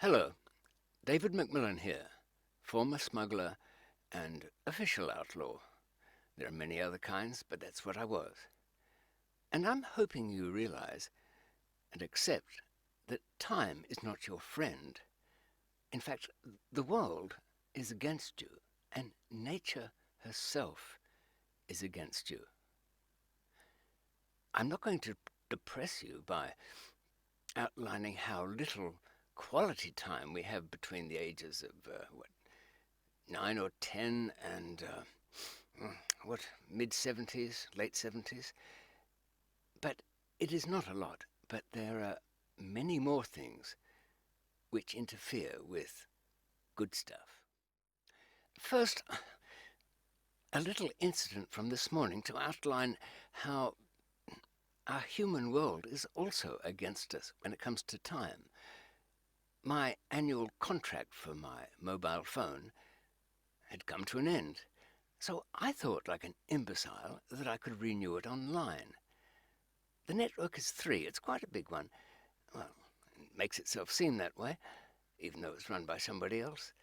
Hello, David McMillan here, former smuggler and official outlaw. There are many other kinds, but that's what I was. And I'm hoping you realize and accept that time is not your friend. In fact, the world is against you, and nature herself is against you. I'm not going to depress you by outlining how little quality time we have between the ages of 9 or 10 and mid-70s, late 70s. But it is not a lot, but there are many more things which interfere with good stuff. First, a little incident from this morning to outline how our human world is also against us when it comes to time. My annual contract for my mobile phone had come to an end, so I thought like an imbecile that I could renew it online. The network is 3, it's quite a big one. Well, it makes itself seem that way, even though it's run by somebody else.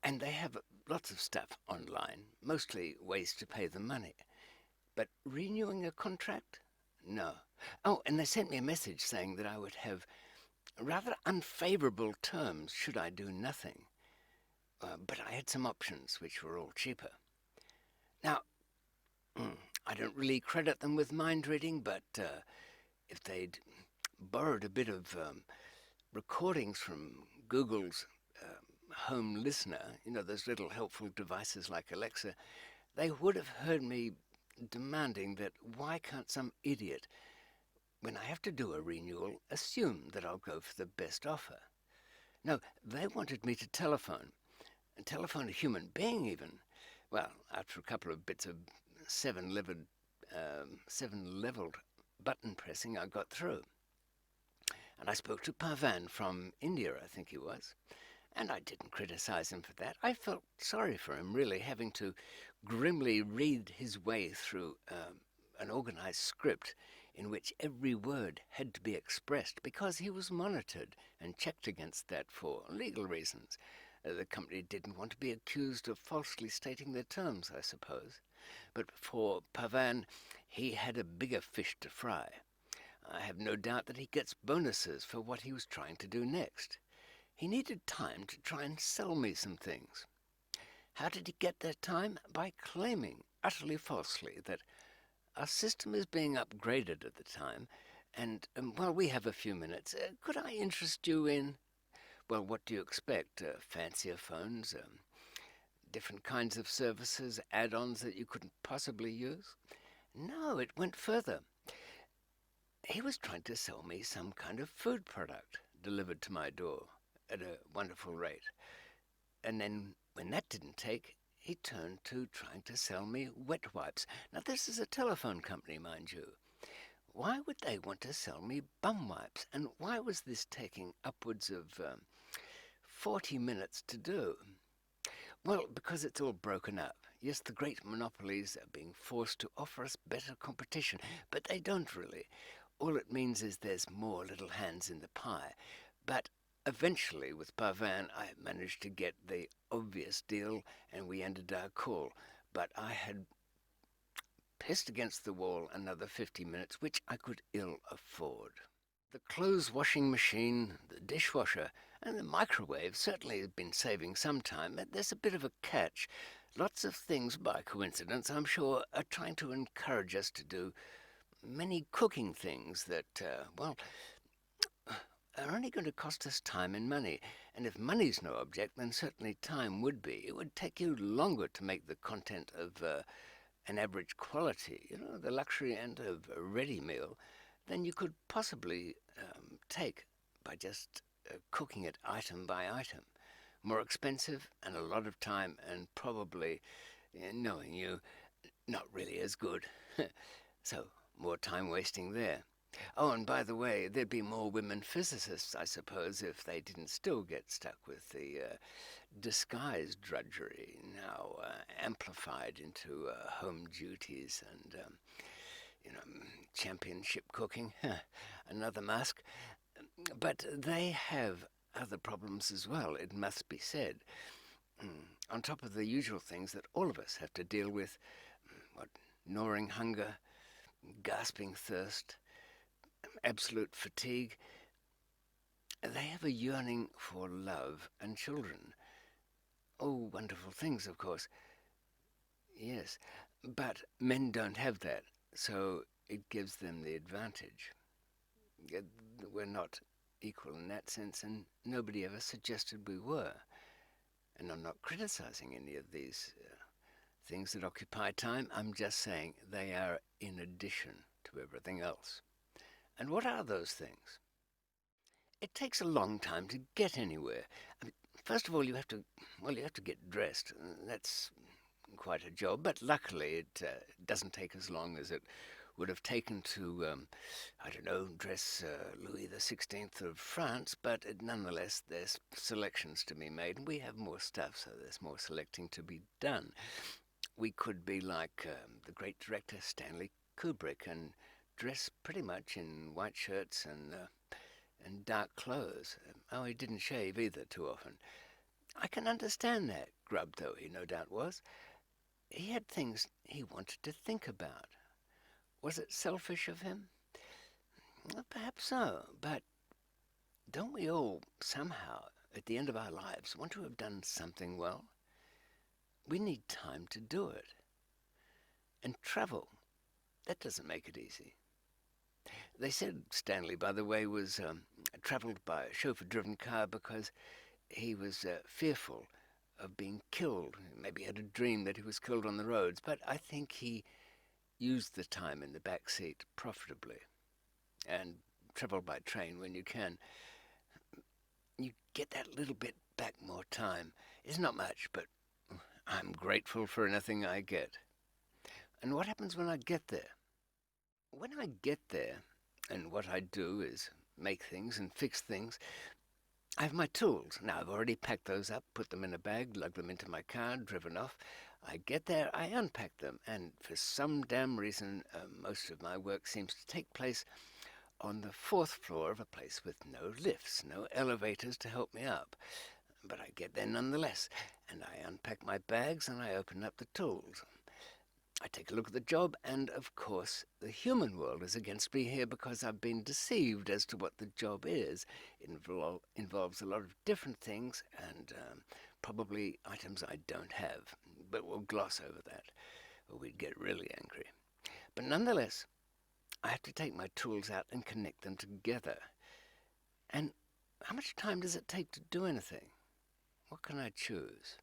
And they have lots of stuff online, mostly ways to pay the money. But renewing a contract? No. Oh, and they sent me a message saying that I would have rather unfavourable terms should I do nothing. But I had some options which were all cheaper. Now, I don't really credit them with mind reading, but if they'd borrowed a bit of recordings from Google's home listener, those little helpful devices like Alexa, they would have heard me demanding that why can't some idiot, when I have to do a renewal, assume that I'll go for the best offer. No, they wanted me to telephone a human being even. Well, after a couple of bits of seven-leveled button pressing, I got through. And I spoke to Pavan from India, I think he was, and I didn't criticize him for that. I felt sorry for him, really, having to grimly read his way through an organized script in which every word had to be expressed because he was monitored and checked against that for legal reasons. The company didn't want to be accused of falsely stating their terms, I suppose. But for Pavan, he had a bigger fish to fry. I have no doubt that he gets bonuses for what he was trying to do next. He needed time to try and sell me some things. How did he get that time? By claiming, utterly falsely, that our system is being upgraded at the time, and while we have a few minutes, could I interest you in, well, what do you expect? Fancier phones, different kinds of services, add-ons that you couldn't possibly use? No, it went further. He was trying to sell me some kind of food product delivered to my door at a wonderful rate. And then when that didn't take, he turned to trying to sell me wet wipes. Now, this is a telephone company, mind you. Why would they want to sell me bum wipes? And why was this taking upwards of 40 minutes to do? Well, because it's all broken up. Yes, the great monopolies are being forced to offer us better competition, but they don't really. All it means is there's more little hands in the pie. But eventually, with Pavan, I managed to get the obvious deal, and we ended our call. But I had pissed against the wall another 50 minutes, which I could ill afford. The clothes washing machine, the dishwasher, and the microwave certainly have been saving some time, but there's a bit of a catch. Lots of things, by coincidence, I'm sure, are trying to encourage us to do many cooking things that, are only going to cost us time and money. And if money's no object, then certainly time would be. It would take you longer to make the content of an average quality, the luxury end of a ready meal, than you could possibly take by just cooking it item by item. More expensive and a lot of time, and probably, knowing you, not really as good. So, more time wasting there. Oh, and by the way, there'd be more women physicists, I suppose, if they didn't still get stuck with the disguised drudgery, now amplified into home duties and, championship cooking, another mask. But they have other problems as well, it must be said. On top of the usual things that all of us have to deal with, what, gnawing hunger, gasping thirst, absolute fatigue, they have a yearning for love and children. Oh, wonderful things, of course. Yes, but men don't have that, so it gives them the advantage. We're not equal in that sense, and nobody ever suggested we were. And I'm not criticizing any of these things that occupy time. I'm just saying they are in addition to everything else. And what are those things? It takes a long time to get anywhere. I mean, first of all, you have to get dressed. That's quite a job, but luckily it doesn't take as long as it would have taken to, I don't know, dress Louis XVI of France, but nonetheless there's selections to be made, and we have more stuff, so there's more selecting to be done. We could be like the great director Stanley Kubrick and dress pretty much in white shirts and dark clothes. Oh, he didn't shave either too often. I can understand that, grub though he no doubt was. He had things he wanted to think about. Was it selfish of him? Well, perhaps so, but don't we all somehow, at the end of our lives, want to have done something well? We need time to do it. And travel, that doesn't make it easy. They said Stanley, by the way, was travelled by a chauffeur-driven car because he was fearful of being killed. Maybe he had a dream that he was killed on the roads, but I think he used the time in the back seat profitably and travel by train when you can. You get that little bit back more time. It's not much, but I'm grateful for anything I get. And what happens when I get there? When I get there, and what I do is make things and fix things, I have my tools. Now, I've already packed those up, put them in a bag, lugged them into my car, driven off. I get there, I unpack them, and for some damn reason, most of my work seems to take place on the fourth floor of a place with no lifts, no elevators to help me up. But I get there nonetheless, and I unpack my bags and I open up the tools. I take a look at the job, and of course the human world is against me here because I've been deceived as to what the job is. It involves a lot of different things and probably items I don't have, but we'll gloss over that or we'd get really angry. But nonetheless, I have to take my tools out and connect them together. And how much time does it take to do anything? What can I choose?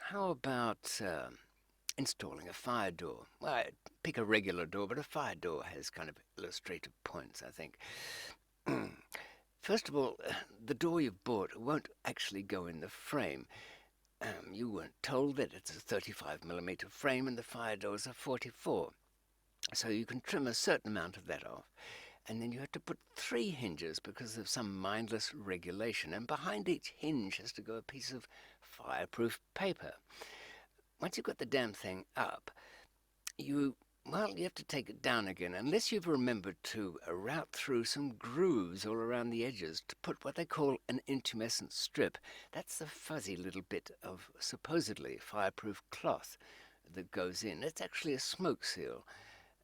How about installing a fire door? Well, I pick a regular door, but a fire door has kind of illustrative points, I think. First of all, the door you've bought won't actually go in the frame. You weren't told that it's a 35mm frame and the fire doors are 44. So you can trim a certain amount of that off. And then you have to put 3 hinges because of some mindless regulation. And behind each hinge has to go a piece of fireproof paper. Once you've got the damn thing up, you have to take it down again, unless you've remembered to route through some grooves all around the edges to put what they call an intumescent strip. That's the fuzzy little bit of supposedly fireproof cloth that goes in. It's actually a smoke seal.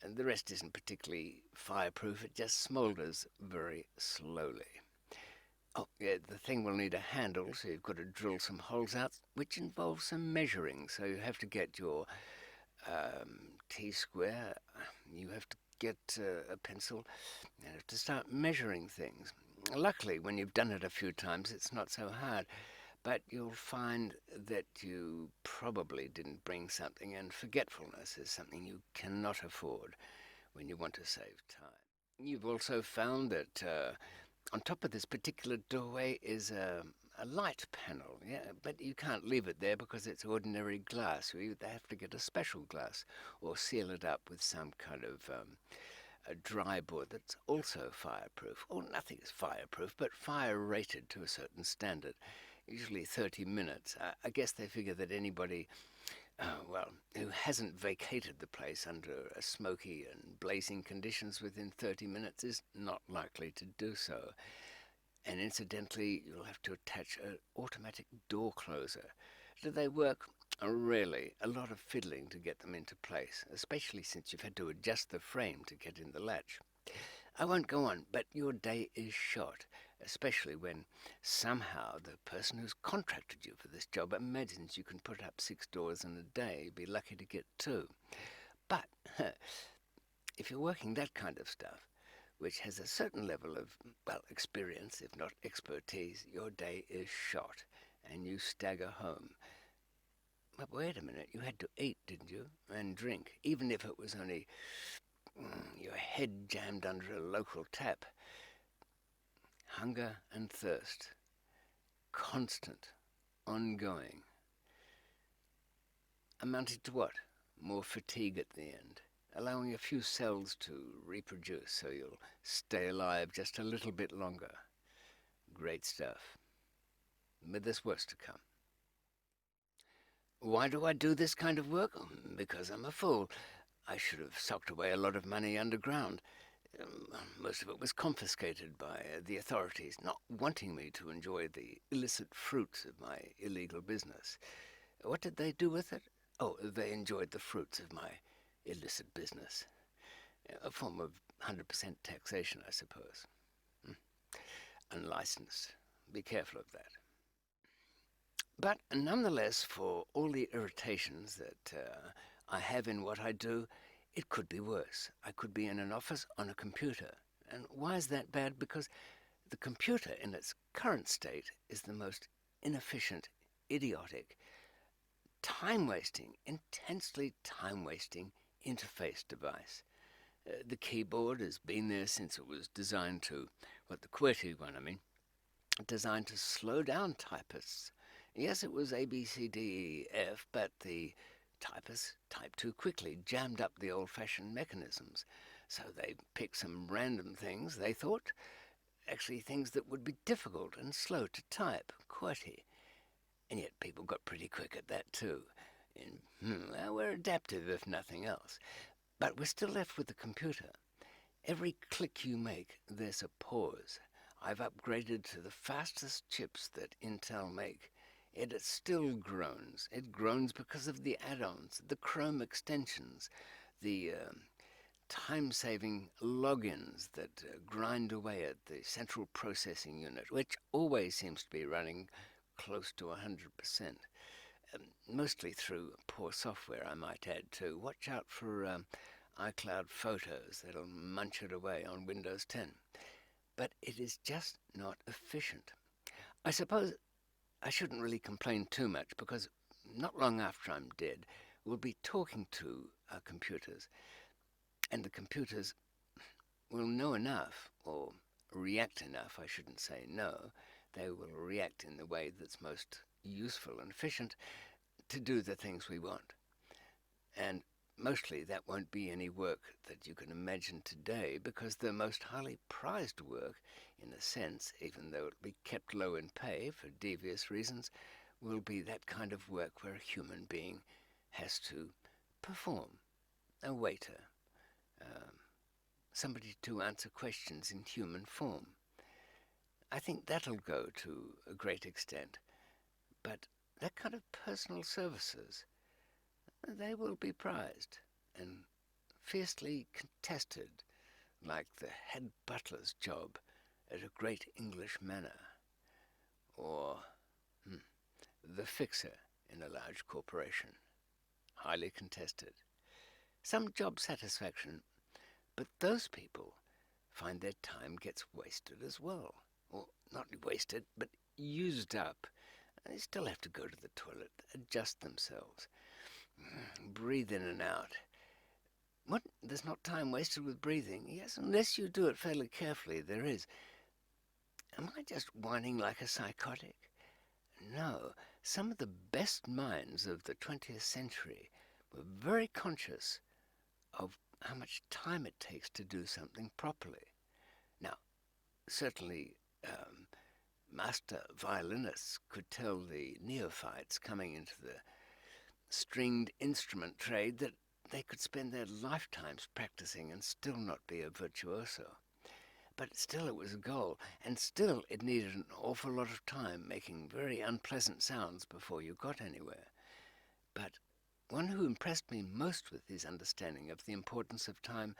And the rest isn't particularly fireproof, it just smoulders very slowly. Oh, yeah, the thing will need a handle, so you've got to drill some holes out, which involves some measuring. So you have to get your T-square, you have to get a pencil, and have to start measuring things. Luckily, when you've done it a few times, it's not so hard. But you'll find that you probably didn't bring something, and forgetfulness is something you cannot afford when you want to save time. You've also found that on top of this particular doorway is a light panel, yeah, but you can't leave it there because it's ordinary glass. You either have to get a special glass or seal it up with some kind of a dry board that's also fireproof. Or nothing is fireproof, but fire rated to a certain standard. Usually 30 minutes. I guess they figure that anybody, who hasn't vacated the place under smoky and blazing conditions within 30 minutes is not likely to do so. And incidentally, you'll have to attach an automatic door closer. Do they work? Really, a lot of fiddling to get them into place, especially since you've had to adjust the frame to get in the latch. I won't go on, but your day is shot, especially when somehow the person who's contracted you for this job imagines you can put up 6 doors in a day, be lucky to get 2. But if you're working that kind of stuff, which has a certain level of, well, experience, if not expertise, your day is shot and you stagger home. But wait a minute, you had to eat, didn't you? And drink, even if it was only your head jammed under a local tap. Hunger and thirst, constant, ongoing, amounted to what? More fatigue at the end, allowing a few cells to reproduce so you'll stay alive just a little bit longer. Great stuff. But there's worse to come. Why do I do this kind of work? Because I'm a fool. I should have socked away a lot of money underground. Most of it was confiscated by the authorities, not wanting me to enjoy the illicit fruits of my illegal business. What did they do with it? Oh, they enjoyed the fruits of my illicit business. A form of 100% taxation, I suppose. Unlicensed. Be careful of that. But nonetheless, for all the irritations that I have in what I do, it could be worse. I could be in an office on a computer. And why is that bad? Because the computer in its current state is the most inefficient, idiotic, time-wasting, intensely time-wasting interface device. The keyboard has been there since it was designed to, the QWERTY one, designed to slow down typists. Yes, it was A, B, C, D, E, F, but the typists typed too quickly, jammed up the old-fashioned mechanisms. So they picked some random things, they thought, actually things that would be difficult and slow to type, QWERTY. And yet people got pretty quick at that too. Well, we're adaptive if nothing else. But we're still left with the computer. Every click you make, there's a pause. I've upgraded to the fastest chips that Intel make. It still groans. It groans because of the add-ons, the Chrome extensions, the time-saving logins that grind away at the central processing unit, which always seems to be running close to 100%. Mostly through poor software, I might add too. Watch out for iCloud Photos. That'll munch it away on Windows 10. But it is just not efficient. I suppose I shouldn't really complain too much because not long after I'm dead, we'll be talking to our computers, and the computers will know enough, or react enough, I shouldn't say know, they will react in the way that's most useful and efficient to do the things we want. And mostly that won't be any work that you can imagine today, because the most highly prized work, in a sense, even though it'll be kept low in pay for devious reasons, will be that kind of work where a human being has to perform. A waiter, somebody to answer questions in human form. I think that'll go to a great extent. But that kind of personal services, they will be prized and fiercely contested, like the head butler's job at a great English manor, or the fixer in a large corporation. Highly contested. Some job satisfaction, but those people find their time gets wasted as well. Or not wasted, but used up. They still have to go to the toilet, adjust themselves, breathe in and out. What? There's not time wasted with breathing? Yes, unless you do it fairly carefully, there is. Am I just whining like a psychotic? No, some of the best minds of the 20th century were very conscious of how much time it takes to do something properly. Now, certainly master violinists could tell the neophytes coming into the stringed instrument trade that they could spend their lifetimes practicing and still not be a virtuoso. but still it was a goal, and still it needed an awful lot of time making very unpleasant sounds before you got anywhere. But one who impressed me most with his understanding of the importance of time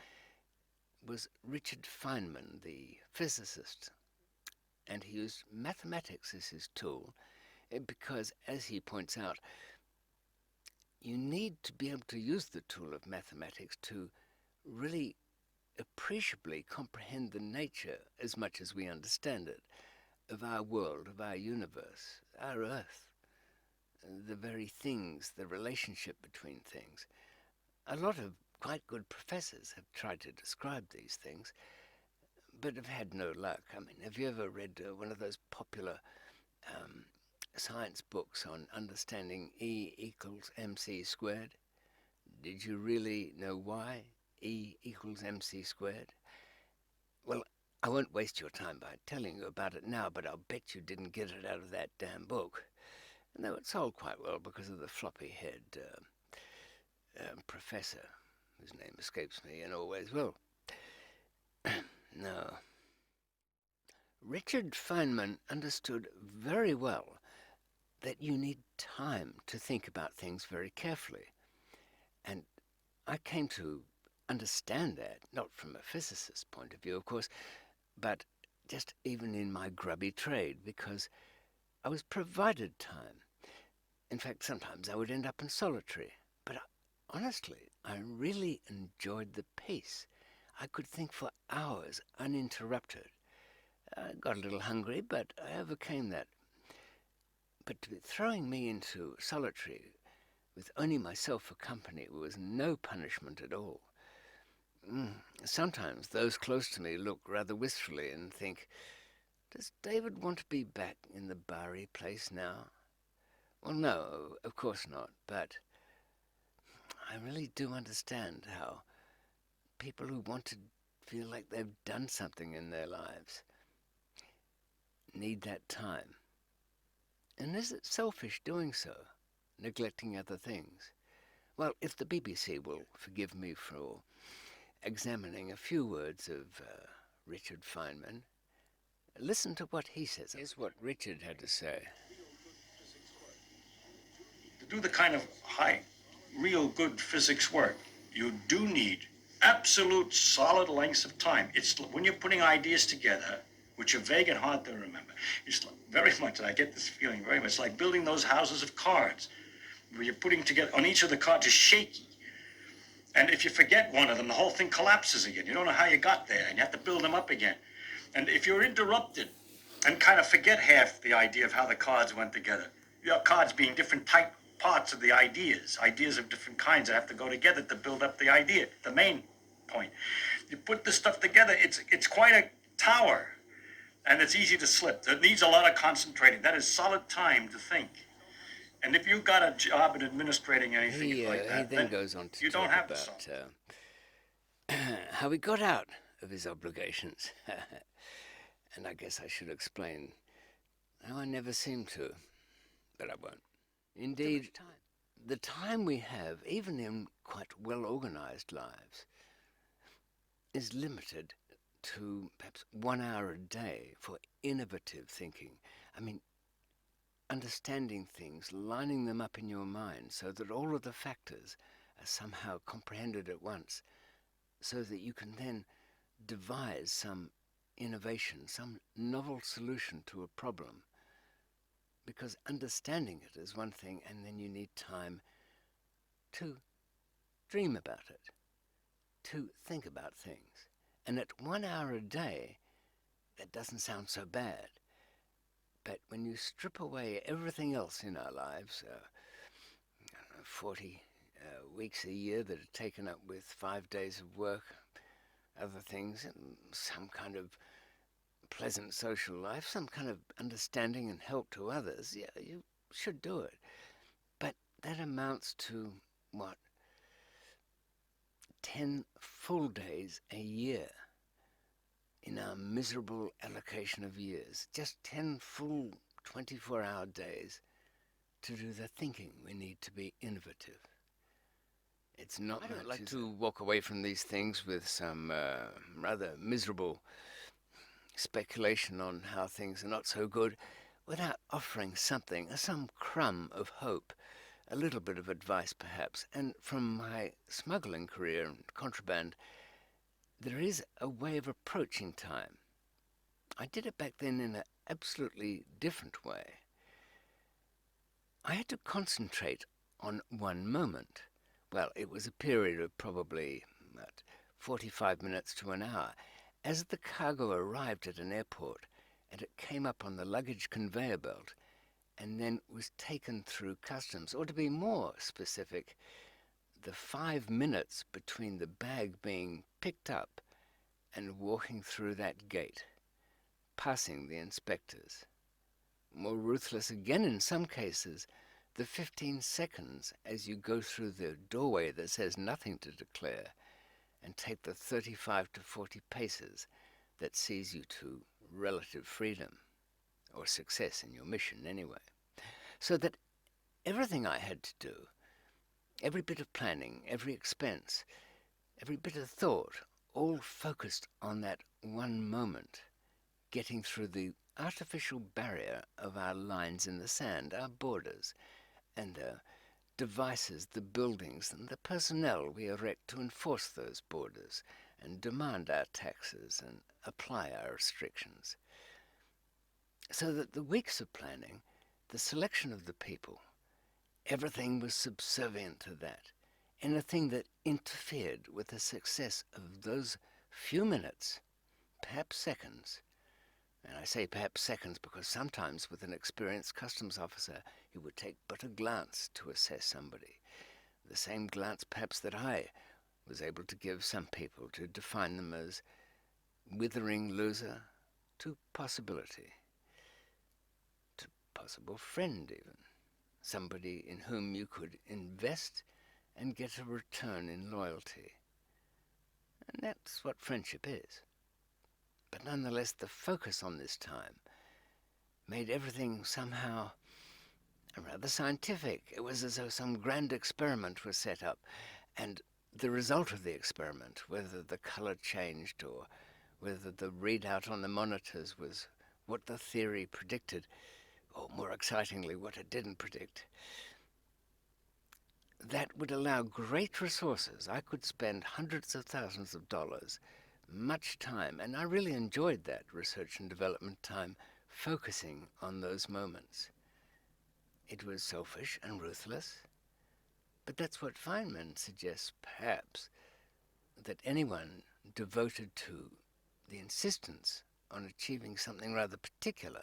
was Richard Feynman, the physicist. And he used mathematics as his tool because, as he points out, you need to be able to use the tool of mathematics to really appreciably comprehend the nature, as much as we understand it, of our world, of our universe, our Earth, the very things, the relationship between things. A lot of quite good professors have tried to describe these things, but have had no luck. I mean, have you ever read one of those popular science books on understanding E equals mc squared? Did you really know why E equals mc squared? Well, I won't waste your time by telling you about it now, but I'll bet you didn't get it out of that damn book. And though it sold quite well because of the floppy-head professor, whose name escapes me and always will. No. Richard Feynman understood very well that you need time to think about things very carefully. And I came to understand that, not from a physicist's point of view, of course, but just even in my grubby trade, because I was provided time. In fact, sometimes I would end up in solitary. But honestly, I really enjoyed the pace. I could think for hours uninterrupted. I got a little hungry, but I overcame that. But throwing me into solitary with only myself for company was no punishment at all. Sometimes those close to me look rather wistfully and think, does David want to be back in the Bari place now? Well, no, of course not, but I really do understand how people who want to feel like they've done something in their lives need that time. And is it selfish doing so, neglecting other things? Well, if the BBC will forgive me for examining a few words of Richard Feynman, listen to what he says. Here's what Richard had to say. To do the kind of high, real good physics work, you do need absolute solid lengths of time. It's when you're putting ideas together, which are vague and hard to remember. It's very much, and I get this feeling very much, like building those houses of cards, where you're putting together, on each of the cards is shaky. And if you forget one of them, the whole thing collapses again. You don't know how you got there, and you have to build them up again. And if you're interrupted and kind of forget half the idea of how the cards went together, your cards being different type parts of the ideas of different kinds that have to go together to build up the idea, the main point. You put this stuff together, it's quite a tower, and it's easy to slip. It needs a lot of concentrating. That is solid time to think. And if you've got a job in administrating anything like that, he then goes on to you talk don't have about how he got out of his obligations. And I guess I should explain how I never seem to, but I won't. Indeed, the time we have, even in quite well-organized lives, is limited to perhaps 1 hour a day for innovative thinking. I mean, understanding things, lining them up in your mind so that all of the factors are somehow comprehended at once, so that you can then devise some innovation, some novel solution to a problem. Because understanding it is one thing, and then you need time to dream about it, to think about things. And at 1 hour a day, that doesn't sound so bad. But when you strip away everything else in our lives, 40 weeks a year that are taken up with 5 days of work, other things, and some kind of pleasant social life, some kind of understanding and help to others, yeah, you should do it. But that amounts to, what, 10 full days a year in our miserable allocation of years. Just 10 full 24-hour days to do the thinking we need to be innovative. It's not much. I don't like to walk away from these things with some rather miserable speculation on how things are not so good without offering something, some crumb of hope, a little bit of advice perhaps. And from my smuggling career and contraband, there is a way of approaching time. I did it back then in an absolutely different way. I had to concentrate on one moment. Well, it was a period of probably about 45 minutes to an hour. As the cargo arrived at an airport and it came up on the luggage conveyor belt and then was taken through customs, or to be more specific, the 5 minutes between the bag being picked up and walking through that gate, passing the inspectors. More ruthless again in some cases, the 15 seconds as you go through the doorway that says nothing to declare and take the 35 to 40 paces that sees you to relative freedom, or success in your mission anyway. So that everything I had to do, every bit of planning, every expense, every bit of thought, all focused on that one moment, getting through the artificial barrier of our lines in the sand, our borders, and the devices, the buildings, and the personnel we erect to enforce those borders and demand our taxes and apply our restrictions. So that the weeks of planning, the selection of the people, everything was subservient to that. Anything that interfered with the success of those few minutes, perhaps seconds, and I say perhaps seconds because sometimes with an experienced customs officer it would take but a glance to assess somebody, the same glance perhaps that I was able to give some people to define them as withering loser to possibility, to possible friend even, somebody in whom you could invest and get a return in loyalty. And that's what friendship is. But nonetheless, the focus on this time made everything somehow rather scientific. It was as though some grand experiment was set up, and the result of the experiment, whether the color changed or whether the readout on the monitors was what the theory predicted, or more excitingly, what it didn't predict, that would allow great resources. I could spend hundreds of thousands of dollars, much time, and I really enjoyed that research and development time, focusing on those moments. It was selfish and ruthless, but that's what Feynman suggests, perhaps, that anyone devoted to the insistence on achieving something rather particular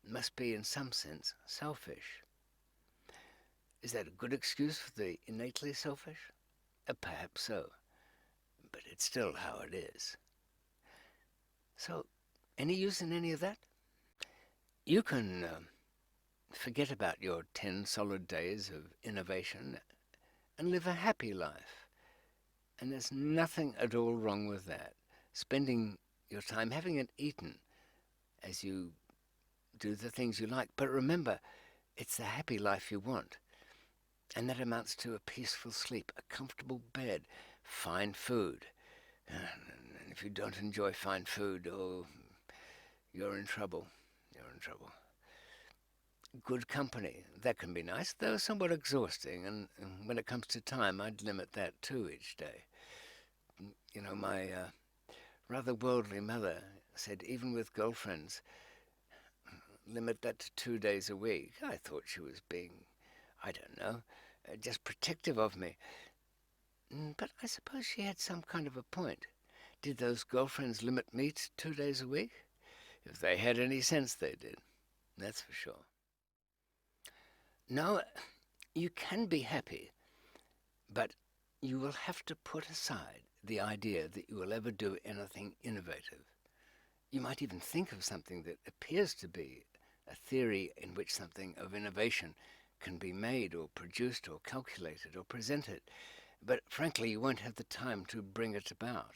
must be in some sense selfish. Is that a good excuse for the innately selfish? Perhaps so, but it's still how it is. So, any use in any of that? You can forget about your 10 solid days of innovation and live a happy life. And there's nothing at all wrong with that. Spending your time having it eaten as you do the things you like. But remember, it's the happy life you want. And that amounts to a peaceful sleep, a comfortable bed, fine food. And if you don't enjoy fine food, oh, you're in trouble. You're in trouble. Good company, that can be nice, though somewhat exhausting. And when it comes to time, I'd limit that too each day. You know, my rather worldly mother said, even with girlfriends, limit that to 2 days a week. I thought she was being, I don't know, just protective of me. But I suppose she had some kind of a point. Did those girlfriends limit me to 2 days a week? If they had any sense, they did. That's for sure. No, you can be happy, but you will have to put aside the idea that you will ever do anything innovative. You might even think of something that appears to be a theory in which something of innovation can be made or produced or calculated or presented, but frankly you won't have the time to bring it about.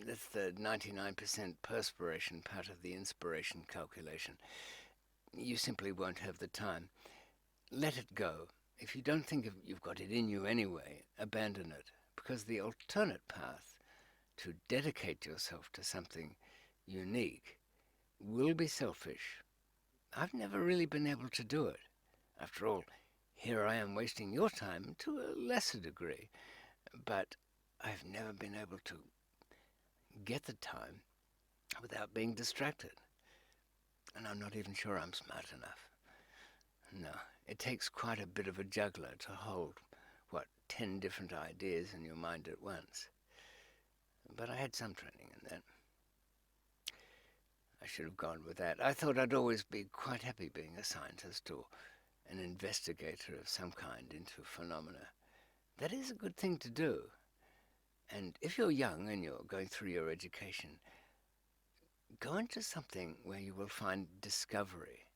That's the 99% perspiration part of the inspiration calculation. You simply won't have the time. Let it go. If you don't think you've got it in you anyway, abandon it, because the alternate path to dedicate yourself to something unique will be selfish. I've never really been able to do it. After all, here I am wasting your time to a lesser degree, but I've never been able to get the time without being distracted. And I'm not even sure I'm smart enough. No, it takes quite a bit of a juggler to hold, 10 different ideas in your mind at once. But I had some training in that. I should have gone with that. I thought I'd always be quite happy being a scientist or an investigator of some kind into phenomena. That is a good thing to do. And if you're young and you're going through your education, go into something where you will find discovery.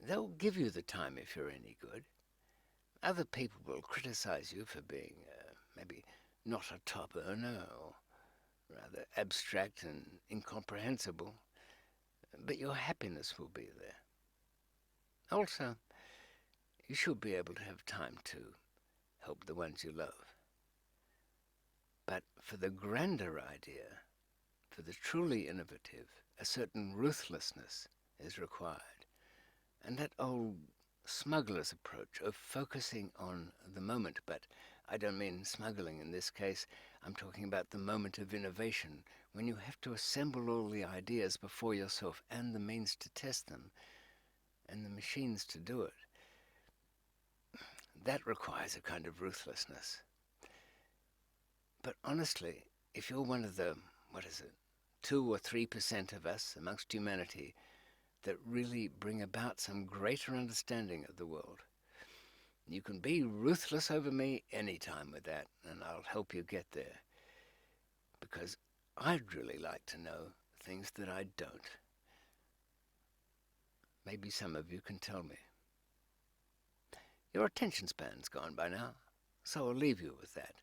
They'll give you the time if you're any good. Other people will criticize you for being maybe not a top earner or rather abstract and incomprehensible, but your happiness will be there. Also, you should be able to have time to help the ones you love. But for the grander idea, for the truly innovative, a certain ruthlessness is required. And that old smuggler's approach of focusing on the moment, but I don't mean smuggling in this case, I'm talking about the moment of innovation, when you have to assemble all the ideas before yourself and the means to test them, and the machines to do it. That requires a kind of ruthlessness. But honestly, if you're one of the, 2 or 3% of us amongst humanity that really bring about some greater understanding of the world, you can be ruthless over me any time with that, and I'll help you get there. Because I'd really like to know things that I don't. Maybe some of you can tell me. Your attention span's gone by now, so I'll leave you with that.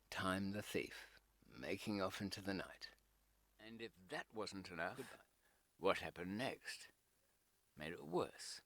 Time the thief, making off into the night. And if that wasn't enough, what happened next made it worse.